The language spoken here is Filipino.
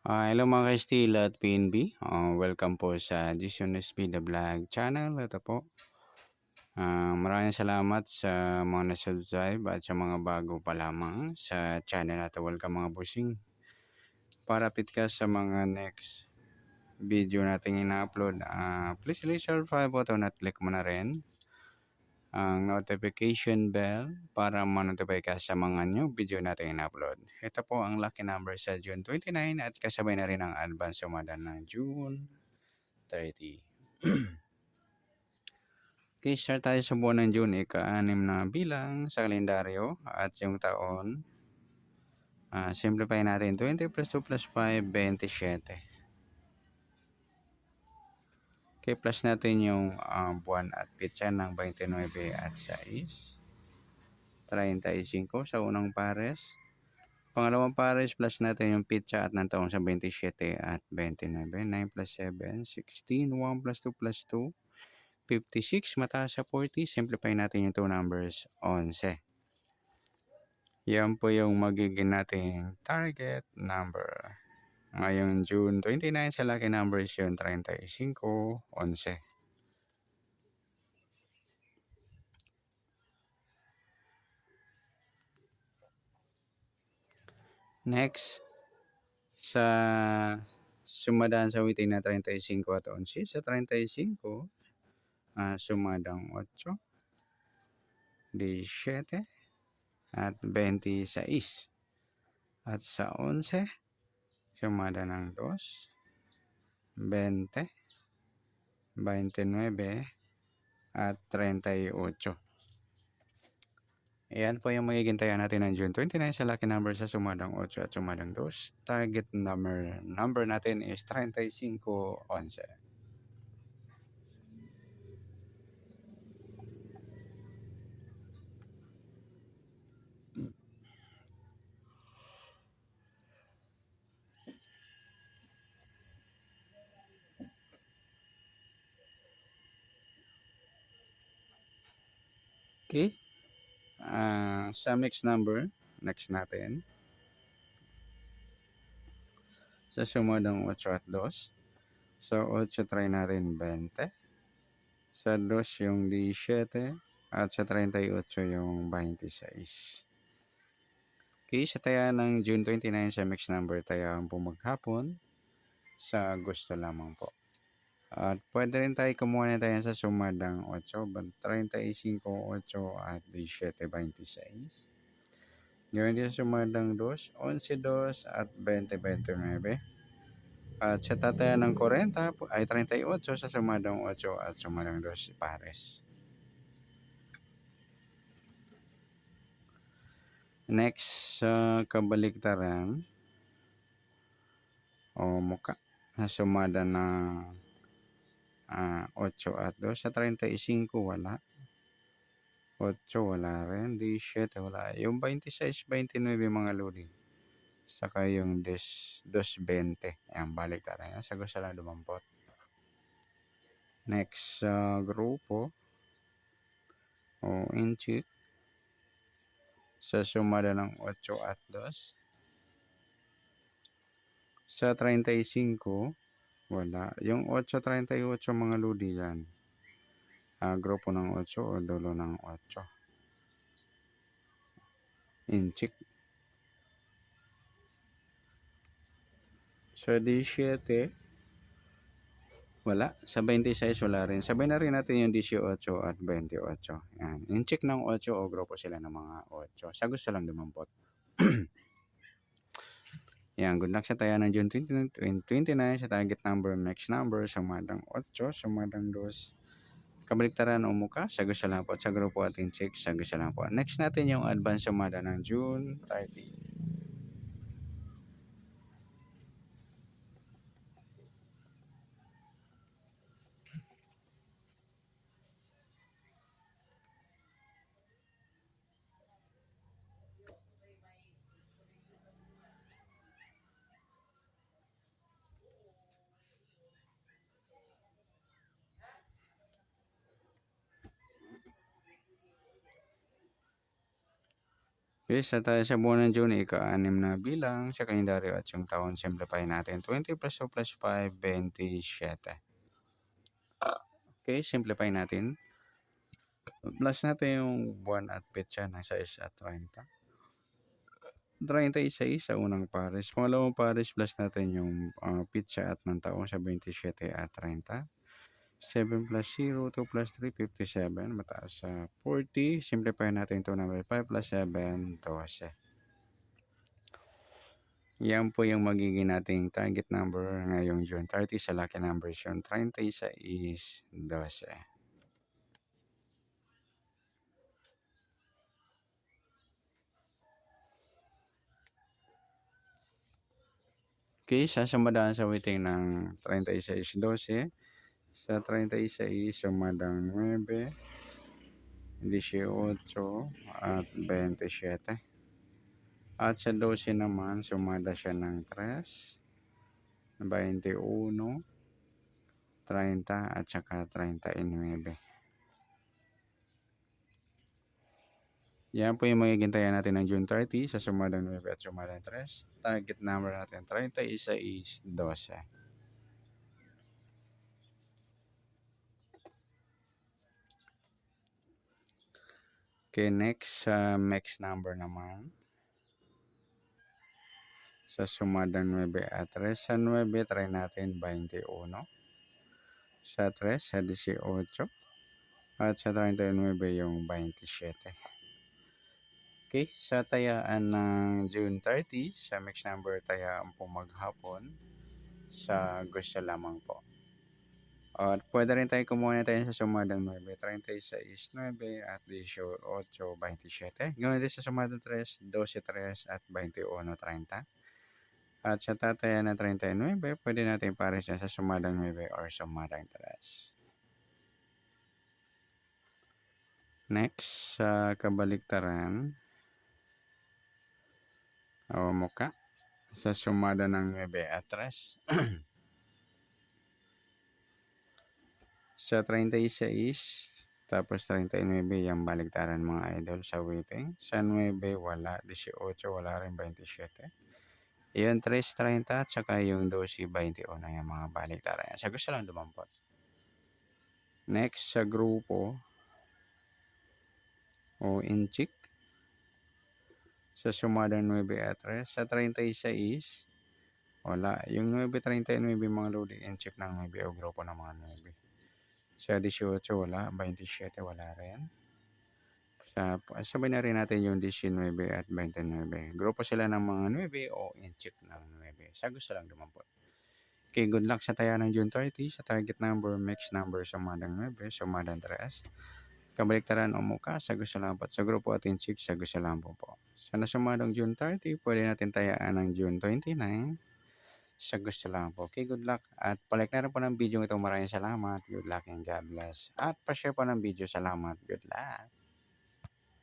Hello mga ka-Steel at PNB. Welcome po sa Jason SB The Vlog channel. Ito po. Maraming salamat sa mga na-subscribe at sa mga bago pa lamang sa channel natin. Welcome mga bossing. Para update ka sa mga next video natin ina-upload, please click share button at click mo na rin ang notification bell para ma-notify ka sa mga new video natin in-upload. Ito po ang lucky number sa June 29 at kasabay na rin ang advance sumada ng June 30. Okay, start tayo sa buwan ng June, ika-6 na bilang sa kalendaryo at yung taon. Simplify natin 20 plus 2 plus 5, 27. Okay, plus natin yung buwan at pitsa ng 29 at 6. 35 sa unang pares. Pangalawang pares plus natin yung pitsa at ng taong sa 27 at 29. 9 plus 7, 16. 1 plus 2 plus 2, 56. Mataas sa 40. Simplify natin yung 2 numbers, 11. Yan po yung magiging nating target number. Ngayong June 29 sa lucky numbers yun, 35, 11. Next, sa sumadaan sa within na 35 at 11, sa 35, sumadang 8, 17, at 26. At sa 11, sumada ng 2, 20, 29, at 38. Ayan po yung magiging taya natin ng June 29 sa lucky number sa sumadang 8 at sumadang 2. Target number natin is 35, 11. Okay. Sa mixed number, next natin. Sa sumadang 8 at 2. So, 8 try natin 20. Sa 2 yung 17. At sa 38 yung 26. Okay, sa taya ng June 29 sa mixed number, taya ang maghapon sa gusto lamang po. At pwede rin tayo kumuha na tayo sa sumadang 8, 35, 8 at 17, 26. Ngayon din sa sumadang 2, 11, 2 at 20, 29. At sa tataya ng 40 ay 38 sa sumadang 8 at sumadang 2 pares. Next, sa kabaliktaran o muka na sumada ng 8 at 2 sa 35 wala. 8 wala rin. 17 wala. Yung 26, 29 mga lodi. Saka yung 220. Ayan, baliktaran yan. Sa gusto lang dumampot. Next, grupo o inchik sa sumada ng 8 at 2. Sa 35, wala. Yung 8, 38 mga lodi yan. Grupo ng 8 o dulo ng 8. Inchik. Sa 17, wala. Sa 26, wala rin. Sabay na rin natin yung 18 at 28. Yan. Inchik ng 8 o grupo sila ng mga 8. Sa gusto lang dumampot. Yan, good luck sa tayo ng June 29 sa target number, next number, sumadang 8, sumadang 2. Kabaliktaran o muka, sa gusto lang po. Sa grupo ating check, sa gusto lang po. Next natin yung advance sumada ng June 30. Okay, tayo sa buwan ng June, ika-6 na bilang sa kalendaryo at yung taon, simplify natin. 20 plus 2 plus 5, 27. Okay, simplify natin. Plus natin yung buwan at petsa ng 6 at 30. 36 sa unang pares. Pangalawang pares, plus natin yung petsa at ng taon sa 27 at 30. 7 plus 0, 2 plus 3, 57. Mataas sa 40. Simplify natin ito number 5 plus 7, 12. Yan po yung magiging nating target number ngayong June 30 sa lucky numbers yung 36 is 12. Okay, sasamadaan sa waiting ng 36, 12. Sa 36, sumadang 9, 18, at 27. At sa 12 naman, sumada siya ng 3, 21, 30, at saka 39. Yan po yung magiging tayo natin ng June 30 sa sumadang 9 at sumadang 3. Target number natin 31 is 12. Okay, next sa next number naman. Sa sumadang 9 at 3. Sa 9, try natin 21. Sa 3, sa 18. At sa 39 yung 27. Okay, sa tayaan ng June 30, sa mix number tayaan po maghapon sa gusto lamang po. At pwede rin tayo kumuha na tayo sa sumadang 9, 36, 9 at 18, 27. Gawin din sa sumadang 3, 12, 3 at 21, 30. At sa tatayan ng 39, pwede natin pares na sa sumadang 9 or sumadang 3. Next, sa kabaliktaran, o muka, sa sumada ng 9 at 3. Sa 36, tapos 39 yung baliktaran mga idol sa waiting. Sa 9 wala, 18 wala rin, 27. Yung 3, 30 at saka yung 12, 21 yung mga baliktaran. Sa gusto lang dumampot. Next, sa grupo o inchik. Sa sumadang 9 at 3. Sa 36, wala. Yung 9, 39 mga lodi, inchik ng 9 o grupo ng mga 9. Sa 18 wala, 27 wala rin. Sabay na rin natin yung 19 at 29. Grupo sila ng mga 9 o inchik ng 9. Sa gusto lang dumampot. Okay, good luck sa taya ng June 30. Sa target number, mix number, sumadang 9, sumadang 3. Kabaliktaran o muka, sa gusto lang po. Sa grupo at inchik, sa gusto lang po. Sa nasumadang June 30, pwede natin tayaan ng June 29. Sa gusto lang po. Okay, good luck. At palike na rin po ng video ito. Maraming salamat. Good luck and God bless. At pa-share po ng video. Salamat. Good luck.